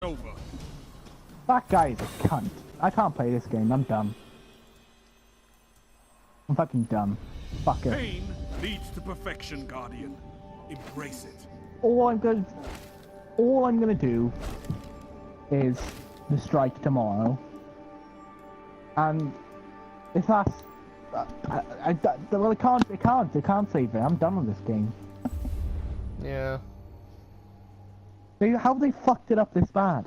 over. That guy is a cunt. I can't play this game. I'm dumb. I'm fucking dumb. Fuck it. Pain leads to perfection, Guardian. Embrace it. All I'm gonna do is the strike tomorrow. And if that's, well, it can't save it. I'm done with this game. Yeah. How they fucked it up this bad?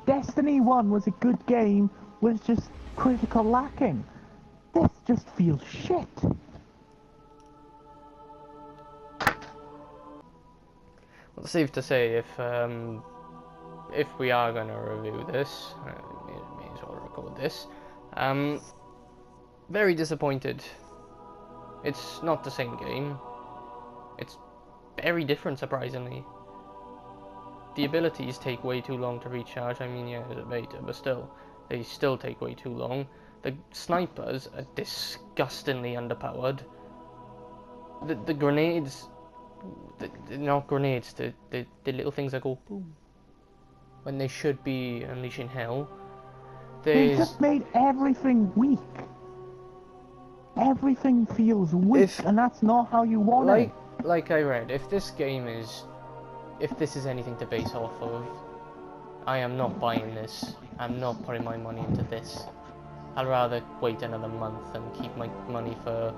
Destiny 1 was a good game, was just critical lacking. This just feels shit. Well, it's safe to say if we are going to review this, may as well record this. Very disappointed. It's not the same game. It's very different, surprisingly. The abilities take way too long to recharge. I mean, yeah, it's a beta, but still, they still take way too long. The snipers are disgustingly underpowered. The grenades, they're not grenades. The little things that go boom when they should be unleashing hell. They just made everything weak. Everything feels weak, and that's not how you want it. Like I read, if this is anything to base off of, I am not buying this. I'm not putting my money into this. I'd rather wait another month and keep my money for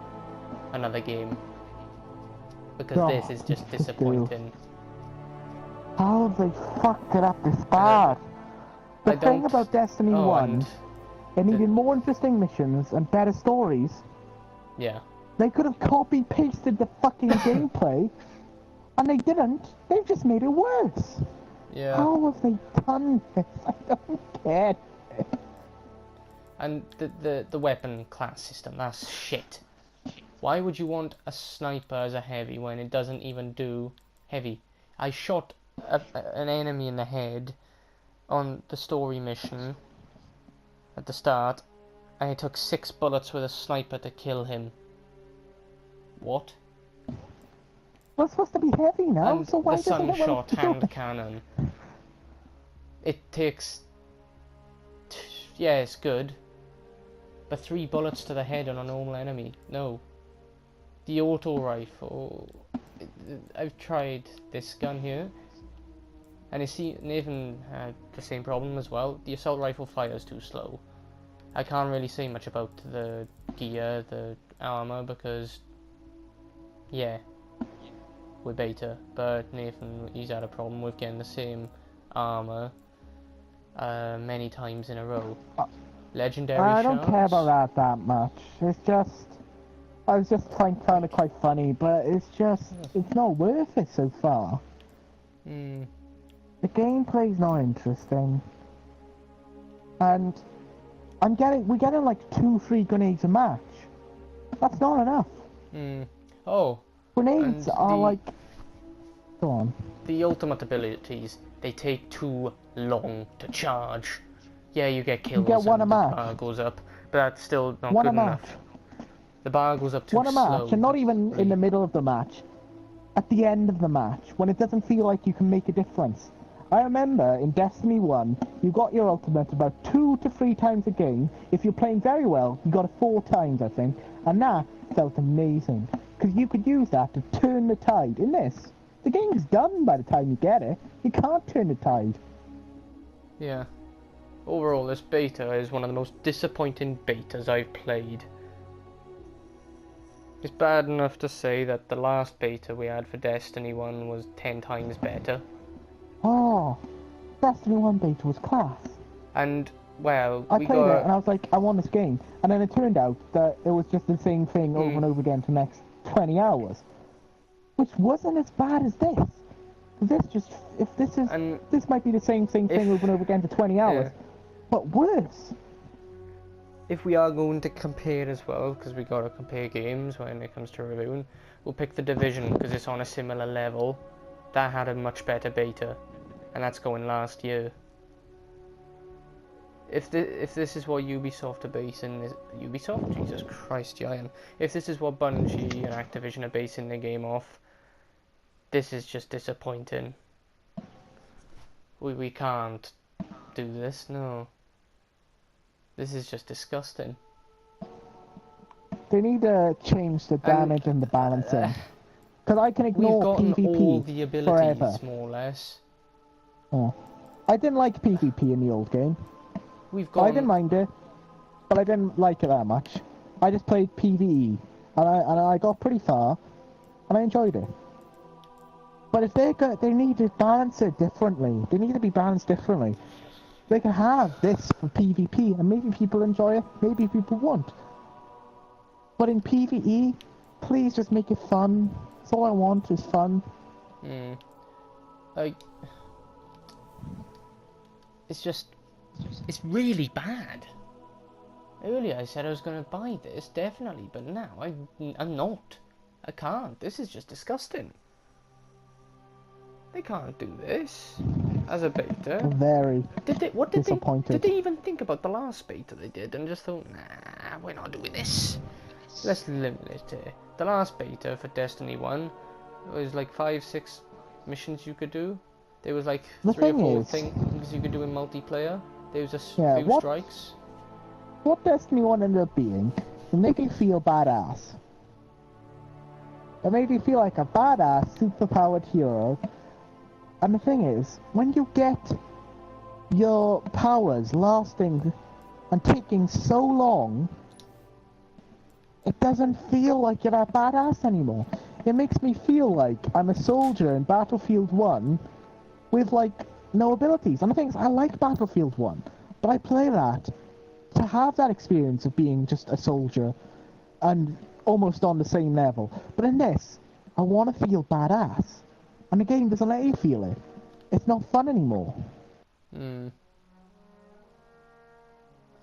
another game. Because this is just disappointing. How have they fucked it up this bad? The thing about Destiny 1, it needed more interesting missions and better stories. Yeah. They could have copy-pasted the fucking gameplay, and they didn't. They just made it worse. Yeah. How have they done this? I don't get it. And the weapon class system, that's shit. Why would you want a sniper as a heavy when it doesn't even do heavy? I shot an enemy in the head on the story mission at the start, and it took 6 bullets with a sniper to kill him. What? Well, it's supposed to be heavy now, and so why the doesn't it Sunshot hand cannon. It takes... yeah, it's good. But 3 bullets to the head on a normal enemy. No. The auto rifle... I've tried this gun here. And Nathan had the same problem as well. The assault rifle fires too slow. I can't really say much about the gear, the armor, because... yeah. We're beta, but Nathan, he's had a problem with getting the same armor many times in a row. Legendary I don't shards? care about that much. It's just... I was just finding it quite funny, but it's just... it's not worth it so far. Hmm. The gameplay's not interesting. And... we're getting like 2-3 grenades a match. That's not enough. Hmm. Oh. Grenades are like... Go on. The ultimate abilities, they take too long to charge. Yeah, you get kills get one and a the match. bar goes up, but that's still not One good a match. enough. The bar goes up too One a slow. match, and not even in the middle of the match. At the end of the match, when it doesn't feel like you can make a difference. I remember in Destiny 1, you got your ultimate about 2 to 3 times a game. If you're playing very well, you got it 4 times, I think. And that felt amazing. Because you could use that to turn the tide. In this, the game's done by the time you get it. You can't turn the tide. Yeah. Overall, this beta is one of the most disappointing betas I've played. It's bad enough to say that the last beta we had for Destiny 1 was 10 times better. Oh, Destiny 1 beta was class. And, well, I played it and I was like, I want this game. And then it turned out that it was just the same thing over and over again for the next 20 hours. Which wasn't as bad as this. This might be the same thing over and over again for 20 hours. But worse. If we are going to compare as well, because we gotta compare games when it comes to reviewing, we'll pick The Division because it's on a similar level. That had a much better beta, and that's going last year. If this is what Ubisoft are basing this... Ubisoft? Jesus Christ, Giant. If this is what Bungie and Activision are basing their game off, this is just disappointing. We can't do this, no. This is just disgusting. They need to change the damage and the balancing. Because I can We've ignore gotten all the PvP abilities, forever. more or less. Oh. I didn't like PvP in the old game. We've I didn't gotten... mind it, but I didn't like it that much. I just played PvE, and I got pretty far, and I enjoyed it. But if they need to balance it differently. They need to be balanced differently. They can have this for PvP, and maybe people enjoy it, maybe people won't. But in PvE, please just make it fun. That's all I want is fun. Like... It's really bad. Earlier I said I was going to buy this, definitely, but now I'm not. I can't. This is just disgusting. They can't do this as a beta. Very What did disappointed. Did they even think about the last beta they did and just thought, nah, we're not doing this. Let's limit it here. The last beta for Destiny 1 was like 5-6 missions you could do. There was like The 3 or thing 4 is- things you could do in multiplayer. There was a Yeah, few what- strikes. What Destiny 1 ended up being, it made me feel badass. It made me feel like a badass, superpowered hero. And the thing is, when you get your powers lasting and taking so long, it doesn't feel like you're a badass anymore. It makes me feel like I'm a soldier in Battlefield 1 with, like, no abilities. And the thing is, I like Battlefield 1, but I play that to have that experience of being just a soldier and almost on the same level. But in this, I want to feel badass. And the game doesn't let you feel it. It's not fun anymore.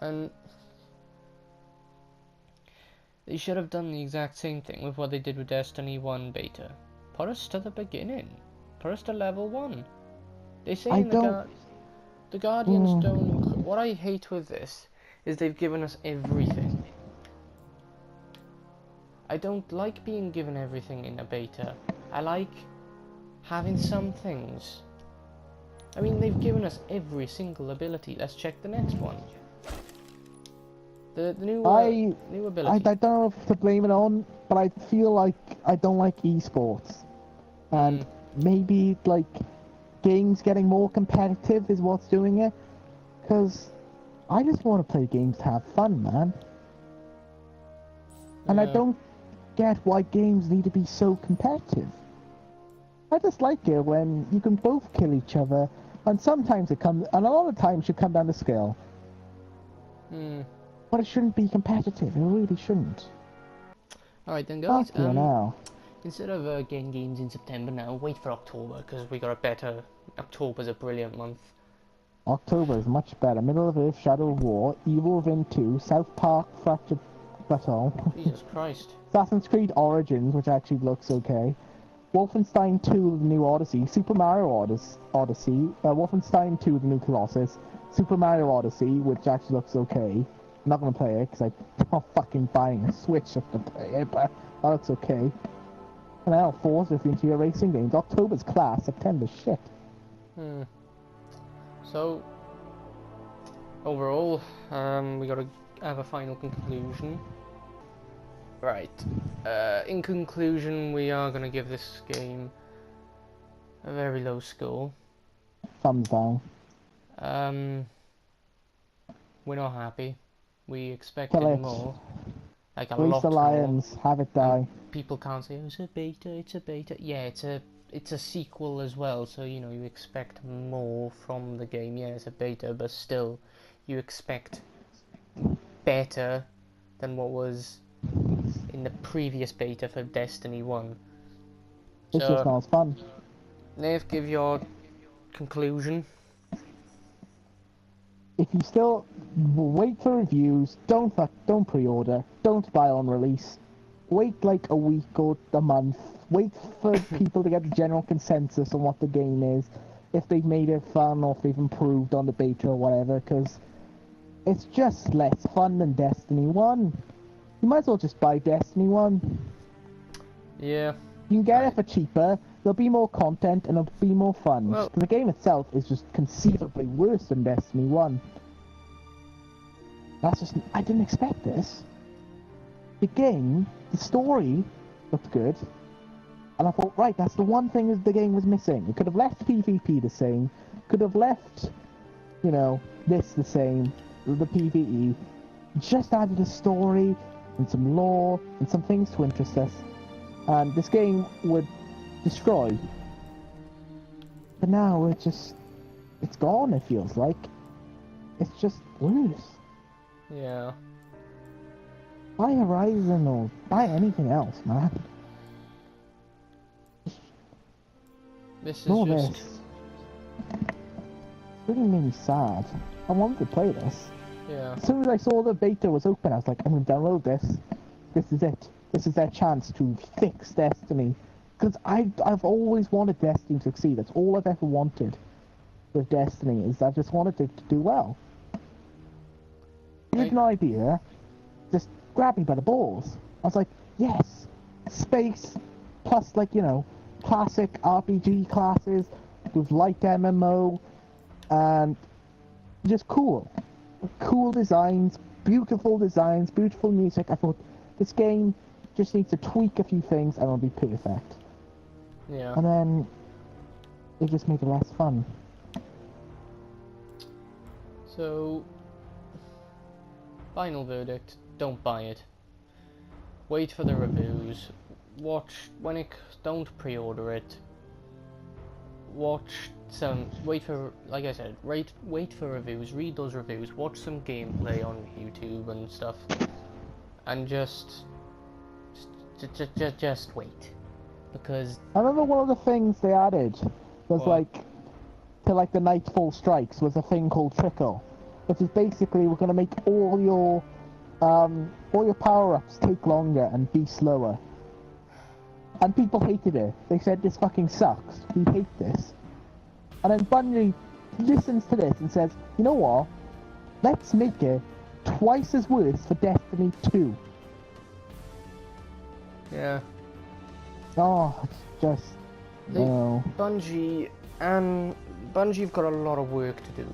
And they should have done the exact same thing with what they did with Destiny 1 beta. Put us to the beginning. Put us to level 1. They say I in don't- the Guardians don't... What I hate with this is they've given us everything. I don't like being given everything in a beta. I like having some things. I mean, they've given us every single ability. Let's check the next one. The new new I ability. don't know if to blame it on, but I feel like I don't like esports. And maybe, like, games getting more competitive is what's doing it. Because I just want to play games to have fun, man. And I Yeah. don't get why games need to be so competitive. I just like it when you can both kill each other, and sometimes it comes, and a lot of times it come down to skill. But it shouldn't be competitive, it really shouldn't. Alright then guys, Fuck you now. instead of getting games in September now, wait for October, because we got a better... October's a brilliant month. October is much better. Middle of Earth, Shadow of War, Evil Within 2, South Park, Fractured Butthole, Jesus Christ. Assassin's Creed Origins, which actually looks okay, Wolfenstein 2 The New Odyssey, Super Mario Odyssey, Wolfenstein 2 The New Colossus, Super Mario Odyssey, which actually looks okay. I'm not gonna play it because I'm not fucking buying a Switch just to play it, but that looks okay. And now Forza Frontier Racing Games, October's class, September's shit. So, overall, we gotta have a final conclusion. Right. In conclusion, we are gonna give this game a very low score. Thumbs down. We're not happy. We Kill expected it. more. Like a Race lot the more. Lions, have it die. People can't say, oh, it's a beta, it's a beta. Yeah, it's a sequel as well, so you know you expect more from the game. Yeah, it's a beta, but still, you expect better than what was in the previous beta for Destiny 1. It's just not as fun. Nave, give your conclusion. If you still wait for reviews, don't pre-order, don't buy on release. Wait like a week or a month. Wait for people to get the general consensus on what the game is, if they've made it fun or if they've improved on the beta or whatever, because it's just less fun than Destiny 1. You might as well just buy Destiny 1. Yeah. You can get it for cheaper. there'll be more content and it'll be more fun. Well- The game itself is just conceivably worse than Destiny 1. That's just... I didn't expect this. The game, the story, looked good. And I thought, right, that's the one thing that the game was missing. It could have left PvP the same. Could have left, you know, this the same. The PvE. Just added a story and some lore and some things to interest us. And this game would destroy. But now it's gone, it feels like. It's just worse. Yeah. Buy Horizon or buy anything else, man. This is No, just... this. It really made me sad. I wanted to play this. Yeah. As soon as I saw the beta was open, I was like, I'm gonna download this. This is it. This is their chance to fix Destiny. Because I've always wanted Destiny to succeed. That's all I've ever wanted with Destiny, is I just wanted it to do well. You had an idea, just grab me by the balls. I was like, yes, space, plus like, you know, classic RPG classes with light MMO, and just cool. Cool designs, beautiful music. I thought, this game just needs to tweak a few things and it'll be perfect. Yeah. And then, it just made it less fun. So, final verdict, don't buy it. Wait for the reviews. Watch, when it, don't pre-order it. Watch some, wait for, like I said, wait for reviews, read those reviews, watch some gameplay on YouTube and stuff. And just wait. Because... I remember one of the things they added was What? like, to like the Nightfall Strikes was a thing called Trickle, which is basically we're gonna make all your power-ups take longer and be slower. And people hated it. They said this fucking sucks. We hate this. And then Bungie listens to this and says, you know what? Let's make it twice as worse for Destiny 2. Yeah. Oh, it's just... no. Bungie have got a lot of work to do.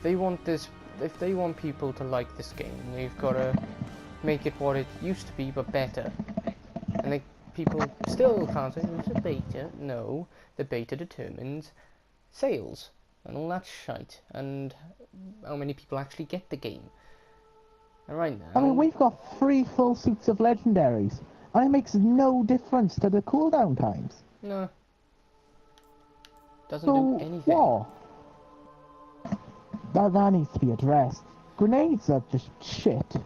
They want this, if they want people to like this game, they've got to make it what it used to be, but better. And people still can't say it's a beta. No, the beta determines sales and all that shite, and how many people actually get the game. And right now, I mean, we've got 3 full suits of legendaries, and it makes no difference to the cooldown times. no, doesn't So, do anything. what? That needs to be addressed. Grenades are just shit.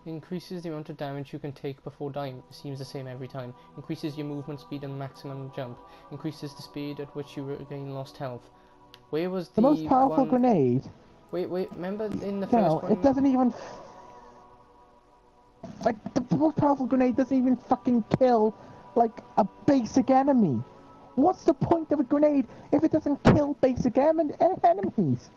Increases the amount of damage you can take before dying. It seems the same every time. Increases your movement speed and maximum jump. Increases the speed at which you regain lost health. Where was The most powerful one... grenade, Wait, remember in the you first know, one? it doesn't even... Like, the most powerful grenade doesn't even fucking kill, like, a basic enemy. What's the point of a grenade if it doesn't kill basic enemies?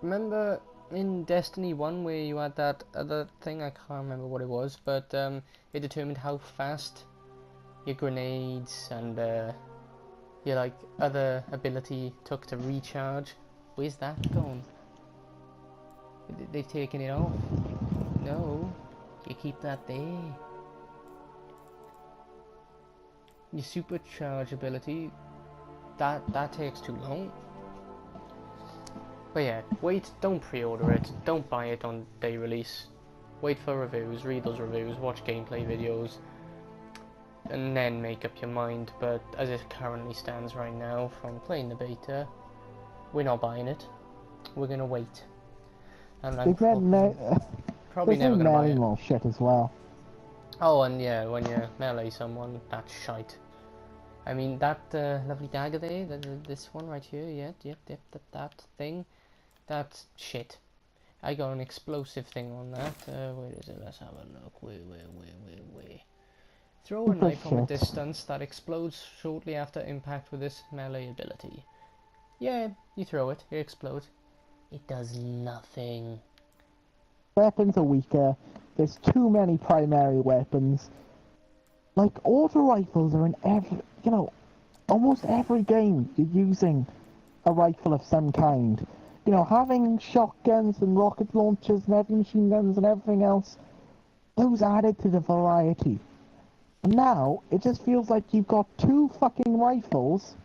Remember in Destiny 1 where you had that other thing, I can't remember what it was, but it determined how fast your grenades and your like other ability took to recharge. Where's that gone? They've taken it off. No, you keep that there. Your supercharge ability, that takes too long. But yeah, wait, don't pre-order it, don't buy it on day release. Wait for reviews, read those reviews, watch gameplay videos, and then make up your mind. But as it currently stands right now, from playing the beta, we're not buying it. We're gonna wait. And I'm They've read probably never gonna buy it. more shit as well. Oh, and yeah, when you melee someone, that's shite. I mean, that lovely dagger there, this one right here, yep, that thing, that's shit. I got an explosive thing on that. Where is it? Let's have a look. Where? Throw a knife from a distance that explodes shortly after impact with this melee ability. Yeah, you throw it, it explodes. It does nothing. Weapons are weaker. There's too many primary weapons. Like, auto rifles are in every, almost every game you're using a rifle of some kind. Having shotguns and rocket launchers and heavy machine guns and everything else, those added to the variety. And now, it just feels like you've got 2 fucking rifles,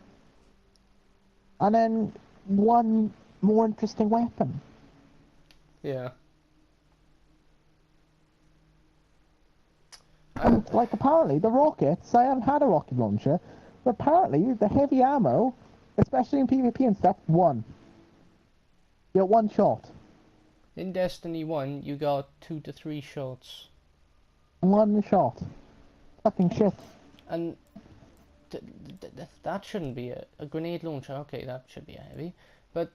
and then 1 more interesting weapon. Yeah. And, like, apparently, the rockets, I haven't had a rocket launcher, but apparently, the heavy ammo, especially in PvP and stuff, 1. You get 1 shot. In Destiny 1, you got 2 to 3 shots. 1 shot. Fucking shit. And that shouldn't be a grenade launcher. Okay, that should be a heavy. But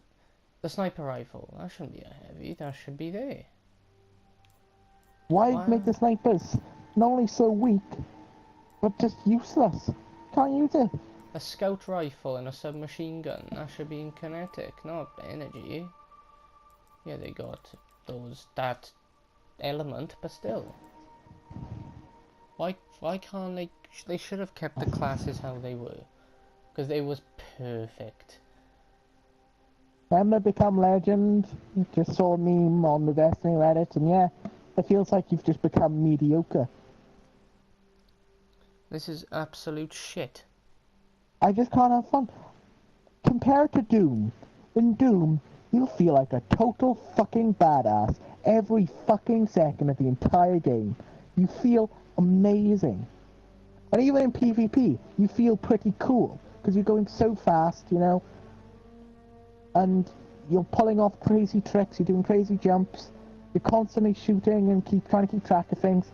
the sniper rifle, that shouldn't be a heavy. That should be there. Why Wow. make the snipers not only so weak, but just useless? Can't use it. A scout rifle and a submachine gun, that should be in kinetic, not energy. Yeah, they got that element, but still. Why can't they should have kept the classes how they were. Because they was perfect. Remember Become Legend? Just saw a meme on the Destiny Reddit, and yeah, it feels like you've just become mediocre. This is absolute shit. I just can't have fun. Compared to Doom, in Doom, you feel like a total fucking badass every fucking second of the entire game. You feel amazing. And even in PvP, you feel pretty cool, because you're going so fast, and you're pulling off crazy tricks, you're doing crazy jumps, you're constantly shooting and trying to keep track of things.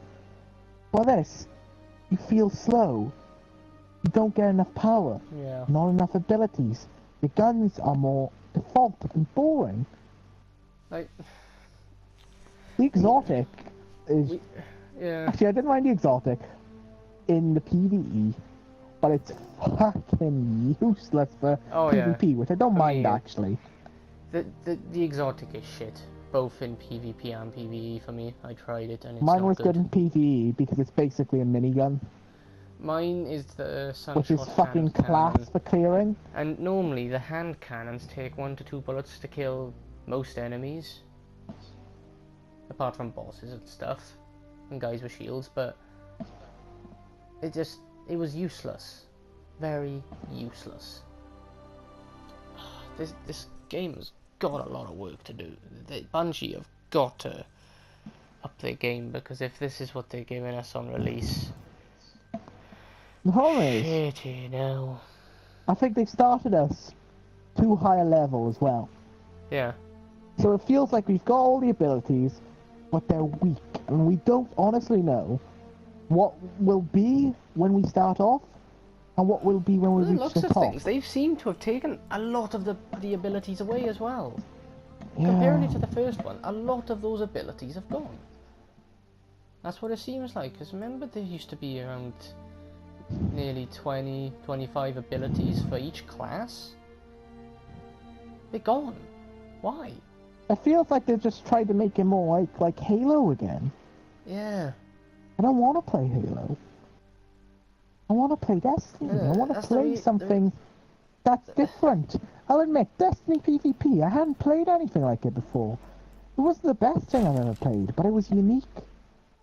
Well, this, you feel slow. You don't get enough power. Yeah. Not enough abilities. Your guns are more default and boring. Like, The exotic is... yeah. Actually, I didn't mind the exotic in the PvE, but it's fucking useless for PvP, which I don't mind, actually. The exotic is shit, both in PvP and PvE for me. I tried it and it's Mine not was good in PvE because it's basically a minigun, Mine is the Sunshot which is fucking hand class cannon. for clearing. And normally the hand cannons take 1 to 2 bullets to kill most enemies. Apart from bosses and stuff. And guys with shields, but it was useless. Very useless. This game has got a lot of work to do. Bungie have got to up their game, because if this is what they're giving us on release, The problem is, shit, you know. I think they've started us too high a level as well. Yeah. So it feels like we've got all the abilities, but they're weak, and we don't honestly know what will be when we start off, and what will be when we reach Lots the of top. things. They seem to have taken a lot of the abilities away as well. Yeah. Comparing it to the first one, a lot of those abilities have gone. That's what it seems like, because remember there used to be around nearly 20, 25 abilities for each class? They're gone. Why? It feels like they've just tried to make it more like Halo again. Yeah. I don't want to play Halo. I want to play Destiny. I want to that's play something that's different. I'll admit, Destiny PvP, I hadn't played anything like it before. It wasn't the best thing I've ever played, but it was unique.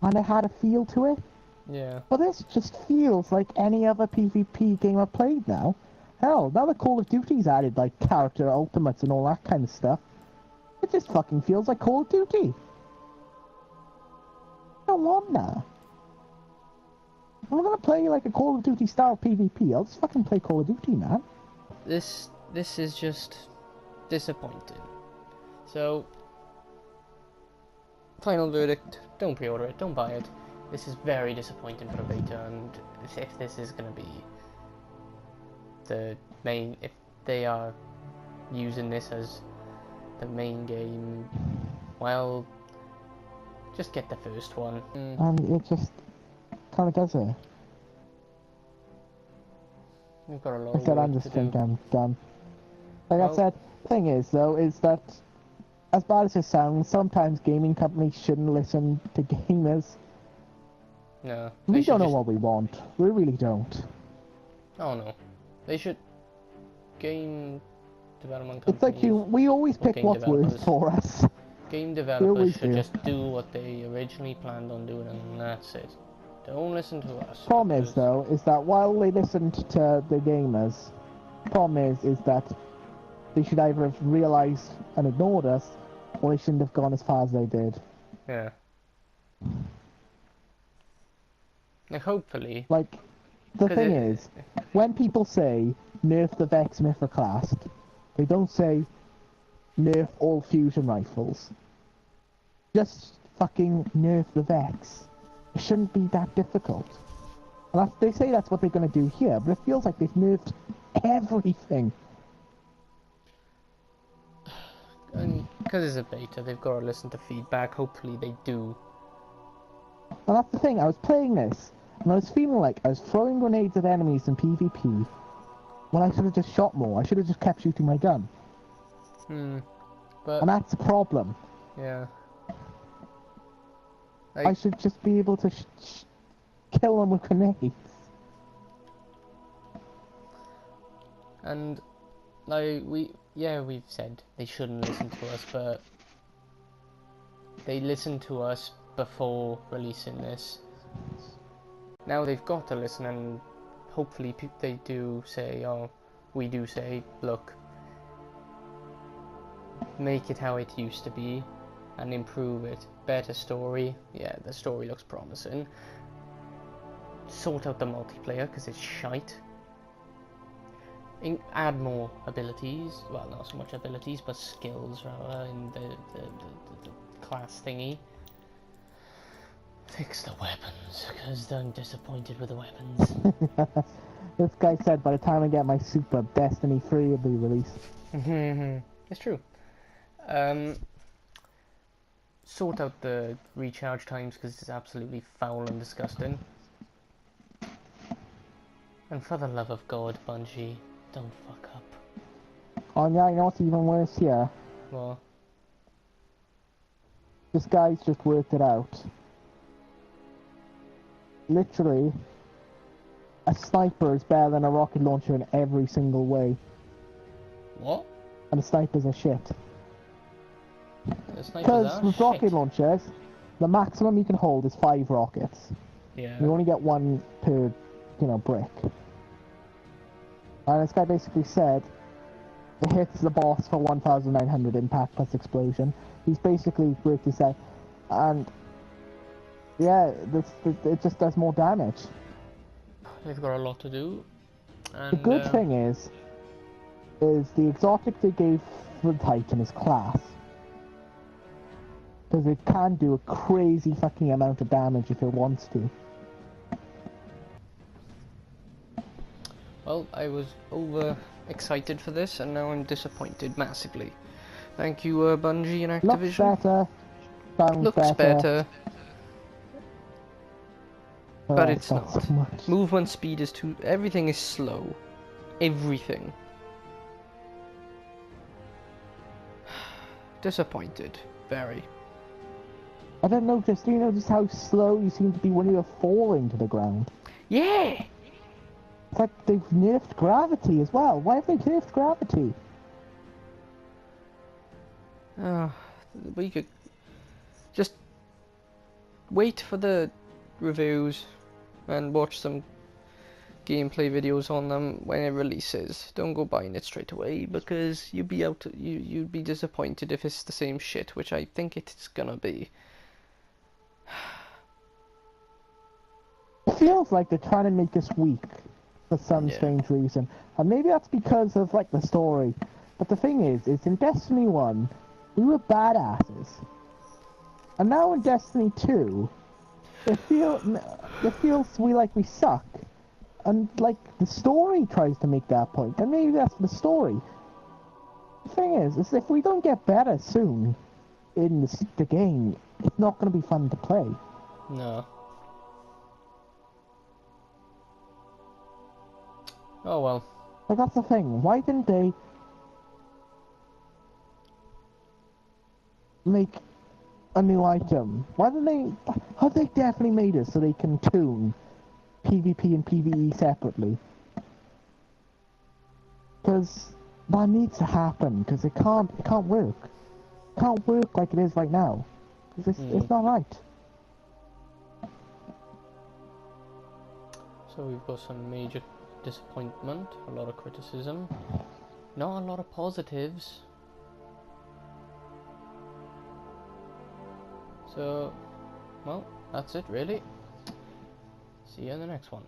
And it had a feel to it. Yeah. But this just feels like any other PvP game I've played now. Hell, now the Call of Duty's added like character ultimates and all that kind of stuff. It just fucking feels like Call of Duty. I don't want that. If I'm gonna play like a Call of Duty style PvP, I'll just fucking play Call of Duty, man. This is just disappointing. So, final verdict, don't pre-order it, don't buy it. This is very disappointing for a beta, and if this is going to be the main, if they are using this as the main game, well, just get the first one. And it just kind of does it. We've got a lot I of said, I work just to think do. I'm done. Like Well- I said, thing is though, is that as bad as it sounds, sometimes gaming companies shouldn't listen to gamers. No. We should don't know just... what we want. We really don't. Oh no. They should... Game development It's like companies... we always pick game what's worst developers. for us. Game We developers always should do. just do what they originally planned on doing, and that's it. Don't listen to us. Problem is because- though, is that while they listened to the gamers, problem is that they should either have realised and ignored us, or they shouldn't have gone as far as they did. Yeah. Like, hopefully... Like, the 'Cause thing it- is, when people say nerf the Vex Mythoclast, they don't say nerf all fusion rifles. Just fucking nerf the Vex. It shouldn't be that difficult. And they say that's what they're going to do here, but it feels like they've nerfed everything. And because it's a beta, they've got to listen to feedback. Hopefully they do. And that's the thing, I was playing this, and I was feeling like I was throwing grenades at enemies in PvP, when I should have just shot more. I should have just kept shooting my gun. But, And that's the problem. yeah. I should just be able to kill them with grenades. And, like, we've said they shouldn't listen to us, but they listened to us before releasing this. Now they've got to listen, and hopefully they do say, oh, we do say, look, make it how it used to be, and improve it. Better story, yeah, the story looks promising. Sort out the multiplayer, because it's shite. Add more abilities, well, not so much abilities, but skills, rather, in the class thingy. Fix the weapons, because I'm disappointed with the weapons. This guy said by the time I get my super, Destiny 3 will be released. It's true. Sort out the recharge times, because it's absolutely foul and disgusting. And for the love of God, Bungie, don't fuck up. Oh yeah, you know what's even worse here? Well, This guy's just worked it out. Literally, a sniper is better than a rocket launcher in every single way. what? And the snipers are shit. The snipers Because are with shit. rocket launchers, the maximum you can hold is 5 rockets. Yeah. You only get 1 per, brick. And this guy basically said, it hits the boss for 1,900 impact plus explosion. He's basically worked this out. And, yeah, it just does more damage. They've got a lot to do. And, The good thing is the exotic they gave the Titan is class. Because it can do a crazy fucking amount of damage if it wants to. Well, I was over excited for this, and now I'm disappointed massively. Thank you, Bungie and Looks Activision. better, sounds Looks better, but oh, it's not. so much. Movement speed is too... Everything is slow. Everything. Disappointed. Very. I don't know, do you notice how slow you seem to be when you're falling to the ground? Yeah! It's like they've nerfed gravity as well. Why have they nerfed gravity? We could just wait for the reviews and watch some gameplay videos on them when it releases. Don't go buying it straight away, because you'd be disappointed if it's the same shit, which I think it's gonna be. It feels like they're trying to make us weak for some Yeah. strange reason. And maybe that's because of, like, the story. But the thing is in Destiny 1, we were badasses. And now in Destiny 2, it feels we suck. And, like, the story tries to make that point. And maybe that's the story. The thing is if we don't get better soon in the game, it's not going to be fun to play. No. Oh well. Like, that's the thing. Why didn't they make a new item. Why don't they? Have they definitely made it so they can tune PvP and PvE separately? Because that needs to happen. Because it can't work. It can't work like it is right now. Because it's not right. So we've got some major disappointment, a lot of criticism, not a lot of positives. So, well, that's it really. See you in the next one.